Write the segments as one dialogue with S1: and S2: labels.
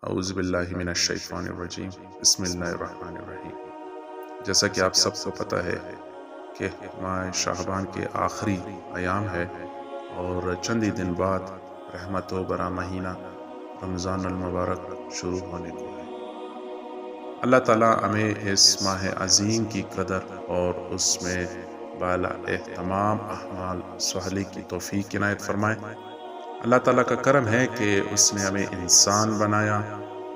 S1: اعوذ باللہ من الشیطان الرجیم، بسم اللہ الرحمن الرحیم۔ جیسا کہ آپ سب کو پتہ ہے کہ ماہ شعبان کے آخری ایام ہے اور چند ہی دن بعد رحمت و برا مہینہ رمضان المبارک شروع ہونے کو ہے۔ اللہ تعالیٰ ہمیں اس ماہ عظیم کی قدر اور اس میں بالا تمام اعمال صالحہ کی توفیق عنایت فرمائے۔ اللہ تعالیٰ کا کرم ہے کہ اس نے ہمیں انسان بنایا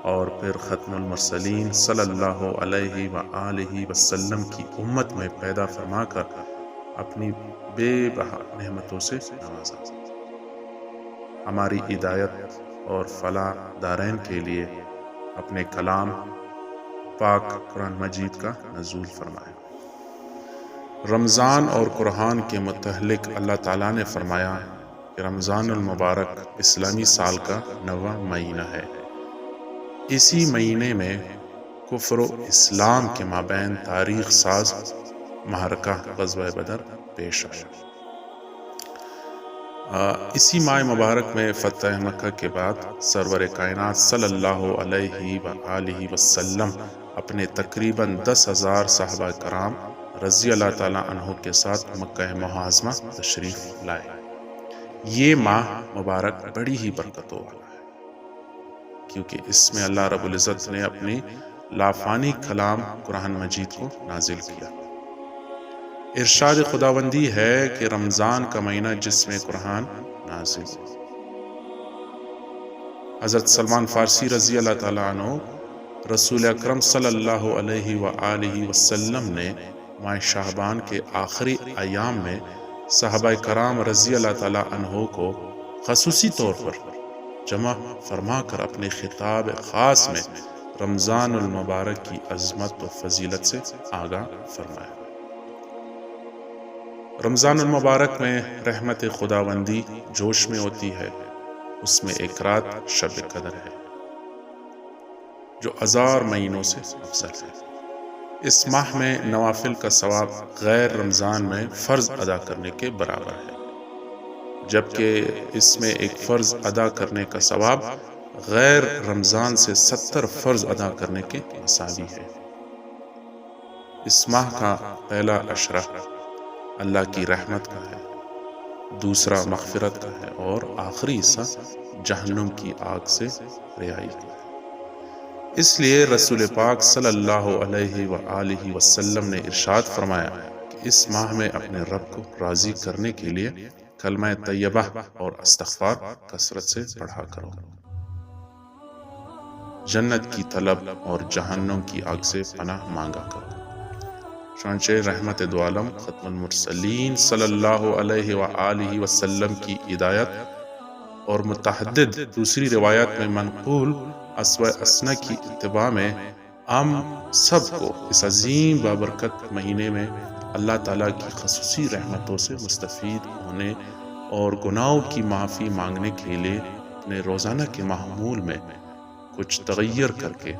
S1: اور پھر ختم المرسلین صلی اللہ علیہ وآلہ وسلم کی امت میں پیدا فرما کر اپنی بے بہا نعمتوں سے نوازا، ہماری ہدایت اور فلاح دارین کے لیے اپنے کلام پاک قرآن مجید کا نزول فرمایا۔ رمضان اور قرآن کے متعلق اللہ تعالیٰ نے فرمایا کہ رمضان المبارک اسلامی سال کا 9واں مہینہ ہے۔ اسی مہینے میں کفر و اسلام کے مابین تاریخ ساز معرکہ غزوہ بدر پیش آیا۔ اسی ماہ مبارک میں فتح مکہ کے بعد سرور کائنات صلی اللہ علیہ وآلہ وسلم اپنے تقریباً 10,000 صحابہ کرام رضی اللہ تعالیٰ عنہ کے ساتھ مکہ معظمہ تشریف لائے۔ یہ ماہ مبارک بڑی ہی برکتوں والا ہے کیونکہ اس میں اللہ رب العزت نے اپنی لافانی کلام قرآن مجید کو نازل کیا۔ ارشاد خداوندی ہے کہ رمضان کا مہینہ جس میں قرآن نازل ہوا۔ حضرت سلمان فارسی رضی اللہ تعالیٰ عنہ رسول اکرم صلی اللہ علیہ وآلہ وسلم نے ماہ شعبان کے آخری ایام میں صحابہ کرام رضی اللہ تعالیٰ عنہ کو خصوصی طور پر جمع فرما کر اپنے خطاب خاص میں رمضان المبارک کی عظمت و فضیلت سے آگاہ فرمایا۔ رمضان المبارک میں رحمت خداوندی جوش میں ہوتی ہے، اس میں ایک رات شب قدر ہے جو 1000 مہینوں سے افضل ہے۔ اس ماہ میں نوافل کا ثواب غیر رمضان میں فرض ادا کرنے کے برابر ہے، جبکہ اس میں ایک فرض ادا کرنے کا ثواب غیر رمضان سے 70 فرض ادا کرنے کے مساوی ہے۔ اس ماہ کا پہلا عشرہ اللہ کی رحمت کا ہے، دوسرا مغفرت کا ہے اور آخری حصہ جہنم کی آگ سے رہائی کا ہے۔ اس لیے رسول پاک صلی اللہ علیہ وآلہ وسلم نے ارشاد فرمایا کہ اس ماہ میں اپنے رب کو راضی کرنے کے لیے کلمہ طیبہ اور استغفار کثرت سے پڑھا کرو، جنت کی طلب اور جہنم کی آگ سے پناہ مانگا کرو۔ چنانچہ رحمت دو عالم ختم المرسلین صلی اللہ علیہ وآلہ وسلم کی ہدایت اور متعدد دوسری روایات میں منقول اسوہ حسنہ کی اتباع میں ہم سب کو اس عظیم بابرکت مہینے میں اللہ تعالیٰ کی خصوصی رحمتوں سے مستفید ہونے اور گناہوں کی معافی مانگنے کے لیے اپنے روزانہ کے معمول میں کچھ تغیر کر کے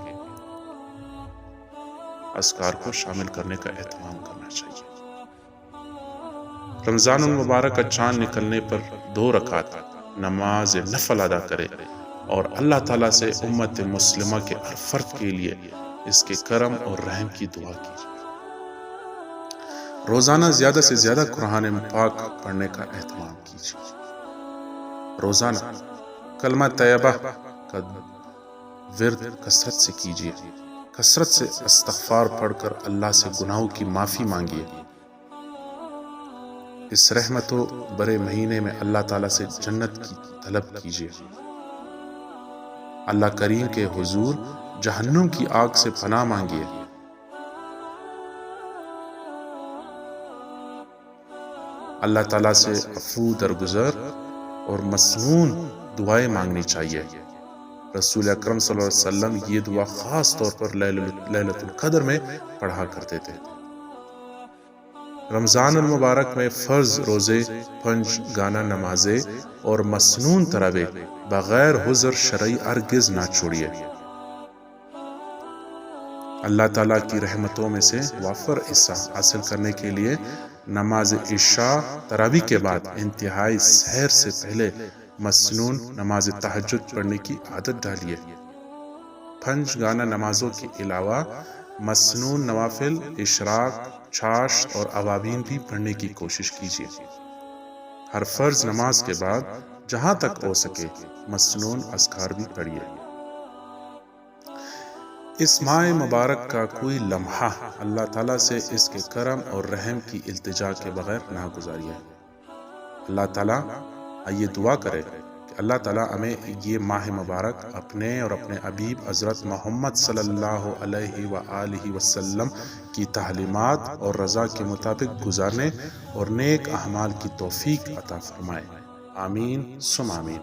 S1: اذکار کو شامل کرنے کا اہتمام کرنا چاہیے۔ رمضان المبارک کا چاند نکلنے پر 2 رکعت نماز نفل ادا کرے اور اللہ تعالیٰ سے امت مسلمہ کے ہر فرد کے لیے اس کے کرم اور رحم کی دعا کیجیے۔ روزانہ زیادہ سے زیادہ قرآن پاک پڑھنے کا اہتمام کیجیے۔ روزانہ کلمہ طیبہ کا ورد کثرت سے کیجیے، کثرت سے استغفار پڑھ کر اللہ سے گناہوں کی معافی مانگیے۔ اس رحمت و برے مہینے میں اللہ تعالیٰ سے جنت کی طلب کیجیے، اللہ کریم کے حضور جہنم کی آگ سے پناہ مانگیے۔ اللہ تعالیٰ سے عفو درگزر اور مسنون دعائیں مانگنی چاہیے۔ رسول اکرم صلی اللہ علیہ وسلم یہ دعا خاص طور پر لیلۃ القدر میں پڑھا کرتے تھے۔ رمضان المبارک میں فرض روزے، 5 گانا نمازیں اور مسنون تراویح بغیر عذر شرعی ہرگز نہ چھوڑیے۔ اللہ تعالیٰ کی رحمتوں میں سے وافر حصہ حاصل کرنے کے لیے نماز عشاء تراویح کے بعد انتہائی سحر سے پہلے مسنون نماز تہجد پڑھنے کی عادت ڈالیے۔ 5 گانا نمازوں کے علاوہ مسنون نوافل، اشراق، چاشت اور اوابین بھی پڑھنے کی کوشش کیجیے۔ ہر فرض نماز کے بعد جہاں تک ہو سکے مسنون اذکار بھی پڑھیے۔ اس ماہ مبارک کا کوئی لمحہ اللہ تعالیٰ سے اس کے کرم اور رحم کی التجا کے بغیر نہ گزاریے۔ اللہ تعالیٰ، آئیے دعا کرے کہ اللہ تعالیٰ ہمیں یہ ماہ مبارک اپنے اور اپنے حبیب حضرت محمد صلی اللہ علیہ وآلہ وسلم کی تعلیمات اور رضا کے مطابق گزارنے اور نیک اعمال کی توفیق عطا فرمائے۔ آمین ثم آمین۔